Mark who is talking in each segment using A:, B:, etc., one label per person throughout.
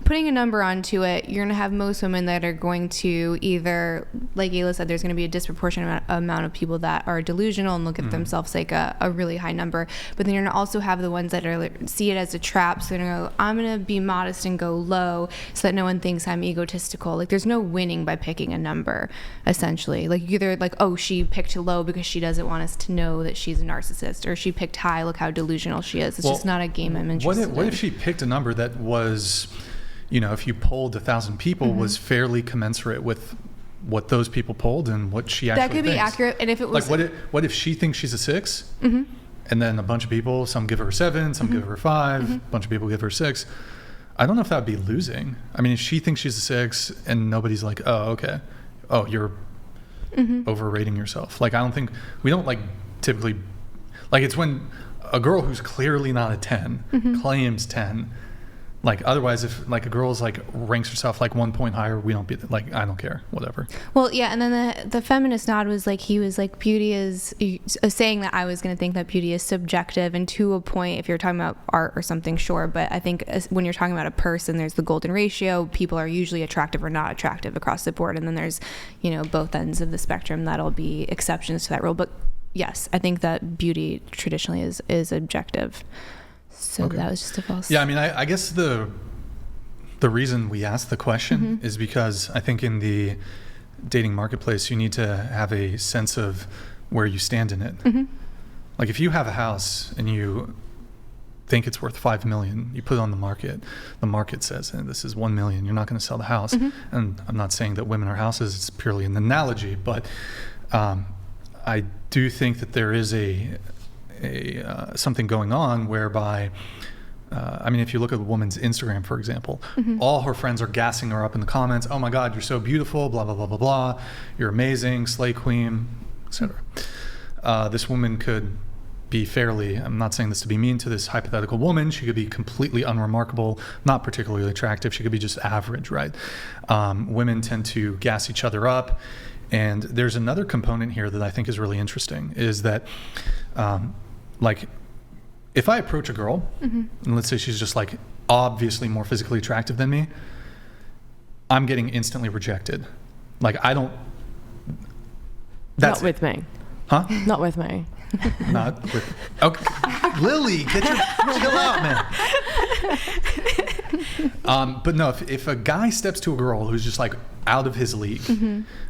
A: putting a number onto it, you're going to have most women that are going to either, like Ayla said, there's going to be a disproportionate amount of people that are delusional and look at themselves like a really high number. But then you're going to also have the ones that are see it as a trap. So they're going to go, I'm going to be modest and go low so that no one thinks I'm egotistical. Like, there's no winning by picking a number, essentially. Like, either like, oh, she picked low because she doesn't want us to know that she's a narcissist, or she picked high, look how delusional she is. It's just not a game I'm interested in.
B: What if she picked a number that was, if you polled 1,000 people, was fairly commensurate with what those people polled and what she actually
A: thinks? That could be accurate. And if it was
B: like, what if she thinks she's a 6, and then a bunch of people, some give her a 7, some give her a 5, a bunch of people give her a 6. I don't know if that would be losing. I mean, if she thinks she's a 6 and nobody's like, oh, okay, oh, you're overrating yourself. Like, we don't like typically, like, it's when a girl who's clearly not a 10 claims 10. Like, otherwise, if like a girl's like ranks herself like 1 point higher, we don't be like, I don't care, whatever.
A: Well, yeah, and then the feminist nod was like, he was like, beauty is saying that I was going to think that beauty is subjective, and to a point, if you're talking about art or something, sure, but I think when you're talking about a person, there's the golden ratio. People are usually attractive or not attractive across the board, and then there's both ends of the spectrum that'll be exceptions to that rule. But yes, I think that beauty traditionally is objective. So that was just a false.
B: Yeah, I mean, I guess the reason we asked the question is because I think in the dating marketplace, you need to have a sense of where you stand in it. Like, if you have a house and you think it's worth $5 million, you put it on the market says, this is $1 million, you're not going to sell the house. And I'm not saying that women are houses, it's purely an analogy, but I do think that there is something going on whereby, I mean, if you look at a woman's Instagram, for example, all her friends are gassing her up in the comments. Oh my God, you're so beautiful, blah, blah, blah, blah, blah. You're amazing, slay queen, etc. This woman could be fairly, I'm not saying this to be mean to this hypothetical woman, she could be completely unremarkable, not particularly attractive. She could be just average, right? Women tend to gas each other up. And there's another component here that I think is really interesting, is that like, if I approach a girl and let's say she's just like obviously more physically attractive than me, I'm getting instantly rejected. Like, I don't.
C: Not with me.
B: Huh?
C: Not with me.
B: Not with. Okay, Lily, chill out, man. But no, if a guy steps to a girl who's just like out of his league,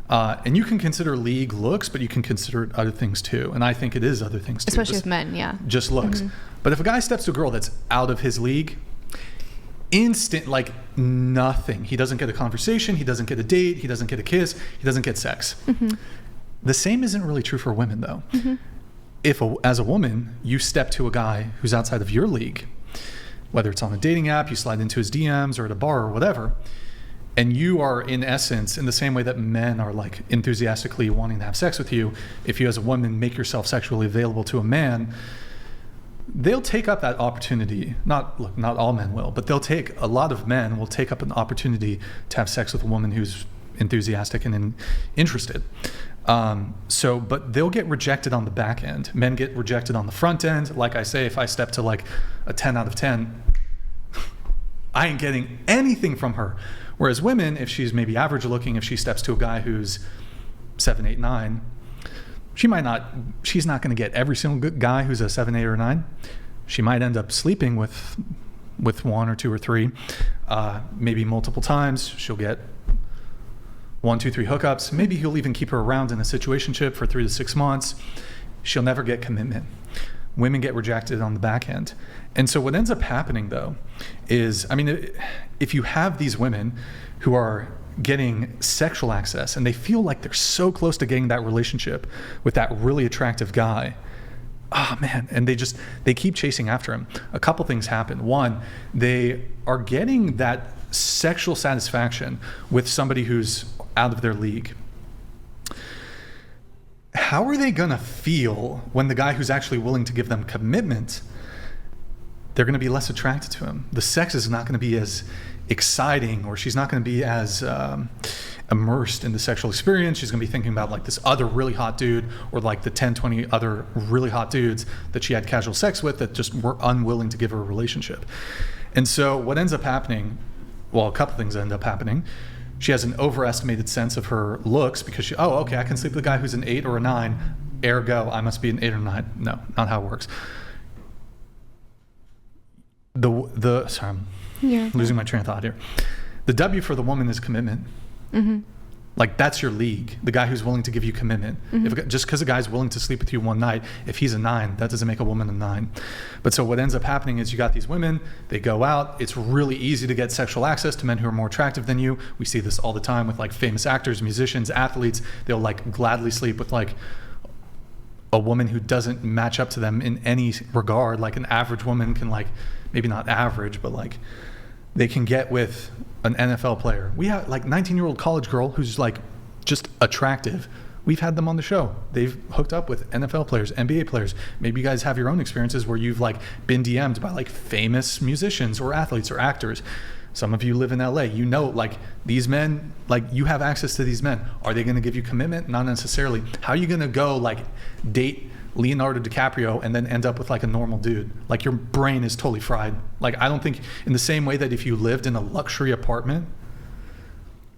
B: and you can consider league looks, but you can consider other things too. And I think it is other things too.
A: Especially with men, yeah.
B: Just looks. But if a guy steps to a girl that's out of his league, instant, like nothing. He doesn't get a conversation. He doesn't get a date. He doesn't get a kiss. He doesn't get sex. The same isn't really true for women, though. If, as a woman, you step to a guy who's outside of your league, whether it's on a dating app, you slide into his DMs, or at a bar or whatever, and you are, in essence, in the same way that men are like enthusiastically wanting to have sex with you, if you as a woman make yourself sexually available to a man, they'll take up that opportunity. Not all men will, but a lot of men will take up an opportunity to have sex with a woman who's enthusiastic and interested. But they'll get rejected on the back end. Men get rejected on the front end. Like I say, if I step to like a 10 out of 10, I ain't getting anything from her. Whereas women, if she's maybe average looking, if she steps to a guy who's 7, 8, 9, she's not going to get every single good guy who's a 7, 8, or 9. She might end up sleeping with 1 or 2 or 3, maybe multiple times. She'll get 1, 2, 3 hookups. Maybe he'll even keep her around in a situationship for 3 to 6 months. She'll never get commitment. Women get rejected on the back end. And so what ends up happening, though, is, I mean, if you have these women who are getting sexual access and they feel like they're so close to getting that relationship with that really attractive guy, oh man, and they keep chasing after him, a couple things happen. One, they are getting that sexual satisfaction with somebody who's out of their league. How are they gonna feel when the guy who's actually willing to give them commitment, they're gonna be less attracted to him? The sex is not gonna be as exciting, or she's not gonna be as immersed in the sexual experience. She's gonna be thinking about like this other really hot dude, or like the 10, 20 other really hot dudes that she had casual sex with that just were unwilling to give her a relationship. And so what ends up happening well, a couple things end up happening. She has an overestimated sense of her looks because okay, I can sleep with a guy who's an 8 or a 9, ergo I must be an 8 or 9. No, not how it works. Sorry, I'm losing my train of thought here. The W for the woman is commitment. Mm-hmm. Like, that's your league. The guy who's willing to give you commitment. Mm-hmm. Just because a guy's willing to sleep with you one night, if he's a 9, that doesn't make a woman a 9. But so what ends up happening is you got these women, they go out, it's really easy to get sexual access to men who are more attractive than you. We see this all the time with like famous actors, musicians, athletes. They'll like gladly sleep with like a woman who doesn't match up to them in any regard. Like an average woman can, like, maybe not average, but like they can get with an NFL player. We have like 19-year-old college girl who's like just attractive. We've had them on the show. They've hooked up with NFL players, NBA players. Maybe you guys have your own experiences where you've like been DM'd by like famous musicians or athletes or actors. Some of you live in LA. You know, like these men, like you have access to these men. Are they going to give you commitment? Not necessarily. How are you going to go like date Leonardo DiCaprio and then end up with like a normal dude? Like, your brain is totally fried. Like, I don't think, in the same way that if you lived in a luxury apartment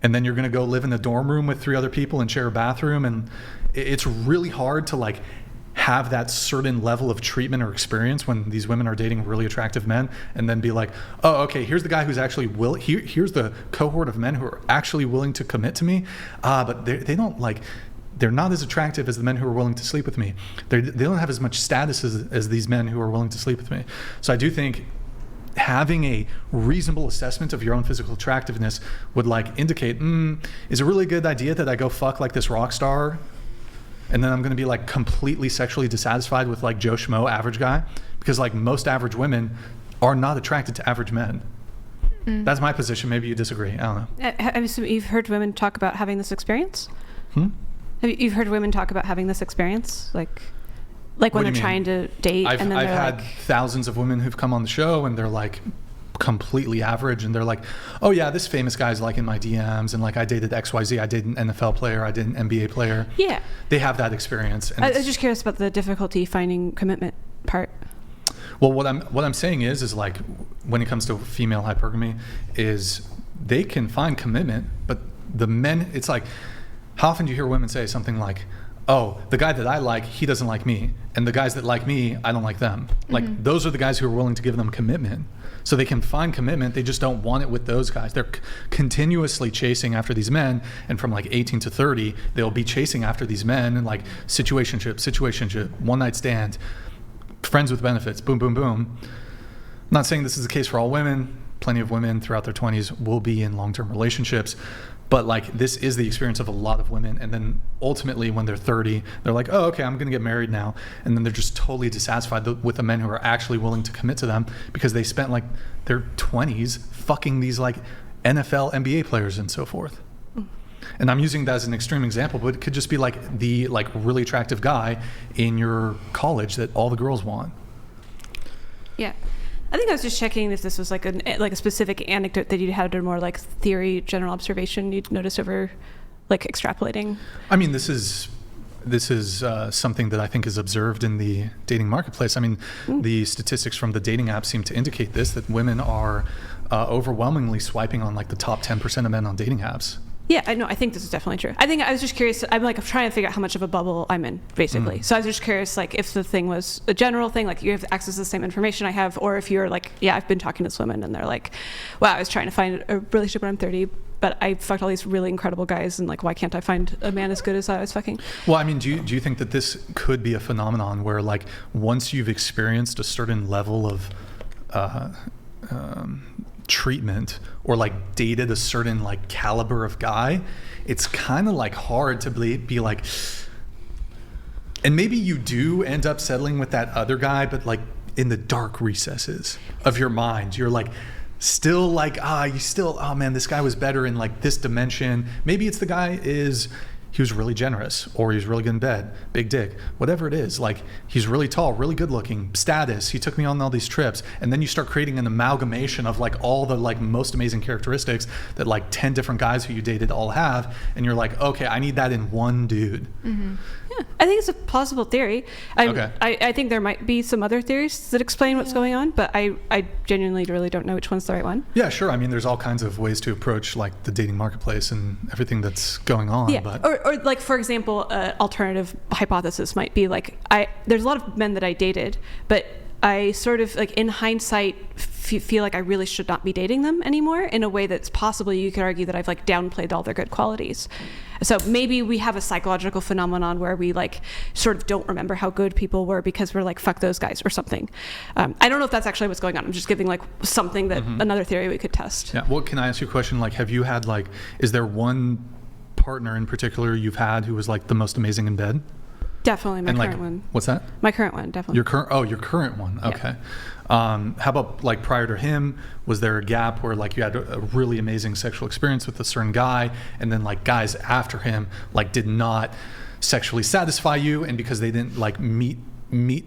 B: and then you're going to go live in a dorm room with 3 other people and share a bathroom, and it's really hard to like have that certain level of treatment or experience when these women are dating really attractive men, and then be like, oh, okay, here's the guy who's actually here's the cohort of men who are actually willing to commit to me, but they don't like, they're not as attractive as the men who are willing to sleep with me. They don't have as much status as these men who are willing to sleep with me. So I do think having a reasonable assessment of your own physical attractiveness would like indicate, is it really a good idea that I go fuck like this rock star and then I'm going to be like completely sexually dissatisfied with like Joe Schmo, average guy? Because like most average women are not attracted to average men. That's my position. Maybe you disagree. I don't know.
D: You've heard women talk about having this experience? You've heard women talk about having this experience? Like when they're trying to date, and then
B: I've
D: they're
B: had
D: like,
B: thousands of women who've come on the show and they're like completely average, and they're like, oh yeah, this famous guy's like in my DMs, and like I dated XYZ, I dated an NFL player, I did an NBA player. Yeah. They have that experience. And
D: I was just curious about the difficulty finding commitment part.
B: Well, what I'm saying is like when it comes to female hypergamy, is they can find commitment, but the men, it's like, how often do you hear women say something like, oh, the guy that I like, he doesn't like me, and the guys that like me, I don't like them. Like, those are the guys who are willing to give them commitment. So they can find commitment, they just don't want it with those guys. They're continuously chasing after these men, and from like 18 to 30, they'll be chasing after these men, and like situationship, one night stand, friends with benefits, boom, boom, boom. I'm not saying this is the case for all women. Plenty of women throughout their 20s will be in long-term relationships. But like, this is the experience of a lot of women. And then ultimately when they're 30, they're like, oh, okay, I'm going to get married now. And then they're just totally dissatisfied with the men who are actually willing to commit to them, because they spent like their 20s fucking these like NFL, NBA players and so forth. And I'm using that as an extreme example, but it could just be like the like really attractive guy in your college that all the girls want.
D: Yeah. I think I was just checking if this was like a specific anecdote that you had, or more like theory, general observation you'd noticed over like extrapolating. I
B: mean, this is something that I think is observed in the dating marketplace. I mean, the statistics from the dating apps seem to indicate this, that women are overwhelmingly swiping on like the top 10% of men on dating apps.
D: Yeah, I know. I think this is definitely true. I think I was just curious. I'm trying to figure out how much of a bubble I'm in, basically. So I was just curious, like, if the thing was a general thing, like you have access to the same information I have, or if you're like, yeah, I've been talking to this women and they're like, wow, I was trying to find a relationship when I'm 30, but I fucked all these really incredible guys, and like, why can't I find a man as good as I was fucking?
B: Well, I mean, do you think that this could be a phenomenon where like once you've experienced a certain level of treatment, or like dated a certain like caliber of guy, it's kind of like hard to be like, and maybe you do end up settling with that other guy, but like in the dark recesses of your mind, you're like still like, oh man, this guy was better in like this dimension. Maybe it's the guy he was really generous, or he was really good in bed, big dick, whatever it is. Like, he's really tall, really good looking, status, he took me on all these trips. And then you start creating an amalgamation of like all the like most amazing characteristics that like 10 different guys who you dated all have. And you're like, okay, I need that in one dude.
D: Yeah, I think it's a plausible theory. I think there might be some other theories that explain what's going on, but I genuinely really don't know which one's the right one.
B: Yeah, sure. I mean, there's all kinds of ways to approach like the dating marketplace and everything that's going on.
D: Yeah,
B: but
D: or like, for example, alternative hypothesis might be like, there's a lot of men that I dated, but I sort of like in hindsight feel like I really should not be dating them anymore, in a way that's possibly, you could argue that I've like downplayed all their good qualities. So maybe we have a psychological phenomenon where we like sort of don't remember how good people were because we're like, fuck those guys or something. I don't know if that's actually what's going on. I'm just giving like something that another theory we could test.
B: Yeah. Well, can I ask you a question? Like, have you had like, is there one partner in particular you've had who was like the most amazing in bed?
D: Definitely my current one.
B: What's that?
D: My current one, definitely.
B: Your current one. Okay. Yeah. How about like prior to him? Was there a gap where like you had a really amazing sexual experience with a certain guy, and then like guys after him like did not sexually satisfy you, and because they didn't like meet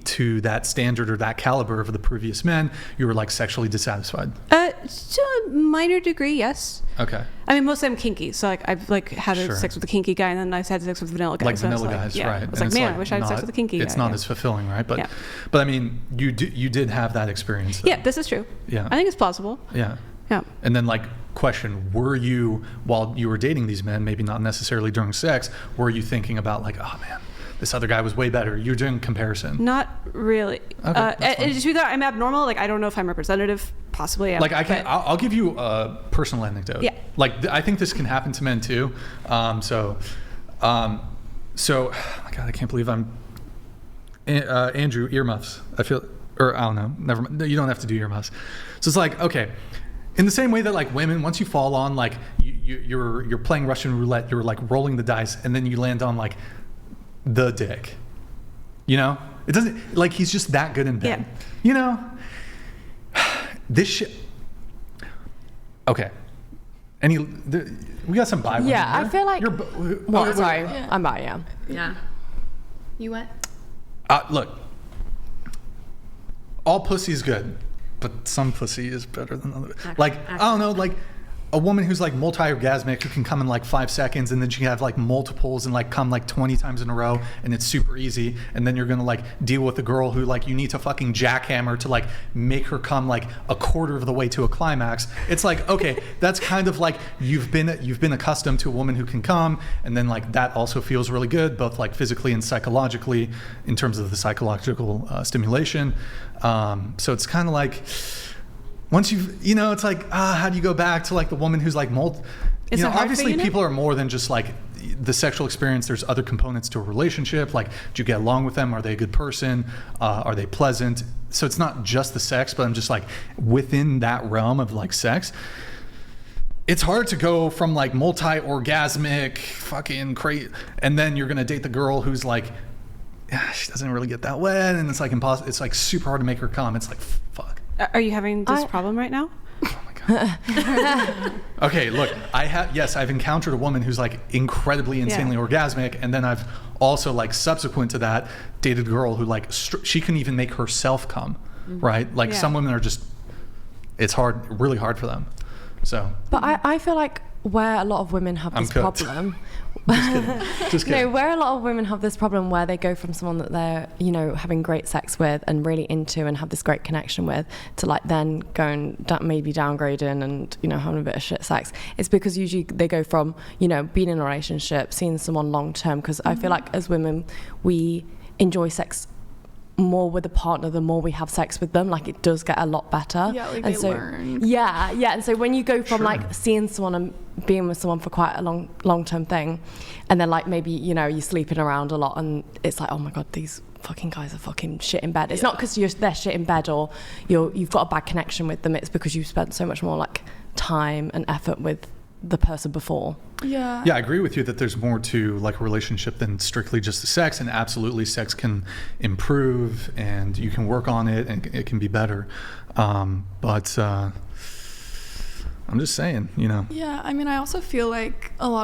B: to that standard or that caliber of the previous men, you were like sexually dissatisfied?
D: To a minor degree, yes.
B: Okay.
D: I mean, mostly I'm kinky, so like I've like had sex with a kinky guy, and then I've had sex with vanilla guys.
B: Like
D: so
B: vanilla guys, right?
D: I was like, man, I wish I had sex with a kinky guy.
B: It's not as fulfilling, right? But I mean, you did have that experience, though.
D: Yeah, this is true.
B: Yeah.
D: I think it's plausible.
B: Yeah.
D: Yeah.
B: And then like, question, were you, while you were dating these men, maybe not necessarily during sex, were you thinking about like, oh man, this other guy was way better? You're doing comparison.
D: Not really.
B: Okay,
D: just that I'm abnormal. Like, I don't know if I'm representative. Possibly.
B: Like, I'll give you a personal anecdote.
D: Yeah.
B: Like, I think this can happen to men too. So, oh my God, I can't believe I'm Andrew, earmuffs. I feel, or I don't know. Never mind. You don't have to do earmuffs. So it's like, okay. In the same way that like women, once you fall on like you're playing Russian roulette, you're like rolling the dice, and then you land on like the dick. You know, it doesn't, like, he's just that good in bed.
D: Yeah.
B: You know, this shit. Okay. We got some bi women
C: Yeah,
B: here.
C: I feel like. Sorry,
A: Yeah.
C: I'm bi. Yeah.
A: Yeah. You what?
B: Look, all pussy is good, but some pussy is better than other. Like, I don't know, like a woman who's like multi-orgasmic, who can come in like 5 seconds, and then she can have like multiples and like come like 20 times in a row, and it's super easy. And then you're gonna like deal with a girl who like you need to fucking jackhammer to like make her come like a quarter of the way to a climax. It's like, okay, that's kind of like you've been accustomed to a woman who can come, and then like that also feels really good, both like physically and psychologically, in terms of the psychological stimulation. So it's kind of like, once it's like, how do you go back to like the woman who's like obviously people are more than just like the sexual experience. There's other components to a relationship. Like, do you get along with them? Are they a good person? Are they pleasant? So it's not just the sex, but I'm just like, within that realm of like sex, it's hard to go from like multi-orgasmic fucking crazy, and then you're gonna date the girl who's like, she doesn't really get that wet, and it's like impossible. It's like super hard to make her come. It's like, fuck.
D: Are you having this problem right now?
B: Oh my God. Okay, look, I've encountered a woman who's like incredibly insanely orgasmic, and then I've also like subsequent to that dated a girl who like she couldn't even make herself come, right? Like some women are just, it's hard, really hard for them. So,
C: but I feel like where a lot of women have this problem.
B: Just kidding.
C: No, where a lot of women have this problem where they go from someone that they're, having great sex with and really into and have this great connection with, to like then going maybe downgrading and, having a bit of shit sex. It's because usually they go from, being in a relationship, seeing someone long term, because I feel like as women, we enjoy sex more with a partner the more we have sex with them. Like, it does get a lot better.
A: Yeah, like
C: and
A: they
C: so
A: learn.
C: yeah and so when you go from like seeing someone and being with someone for quite a long-term thing, and then like maybe you're sleeping around a lot, and it's like, oh my God, these fucking guys are fucking shit in bed. It's not because they're shit in bed or you've got a bad connection with them. It's because you've spent so much more like time and effort with the person before.
A: Yeah,
B: I agree with you that there's more to like a relationship than strictly just the sex, and absolutely sex can improve and you can work on it and it can be better, but I'm just saying,
E: Yeah, I mean, I also feel like a lot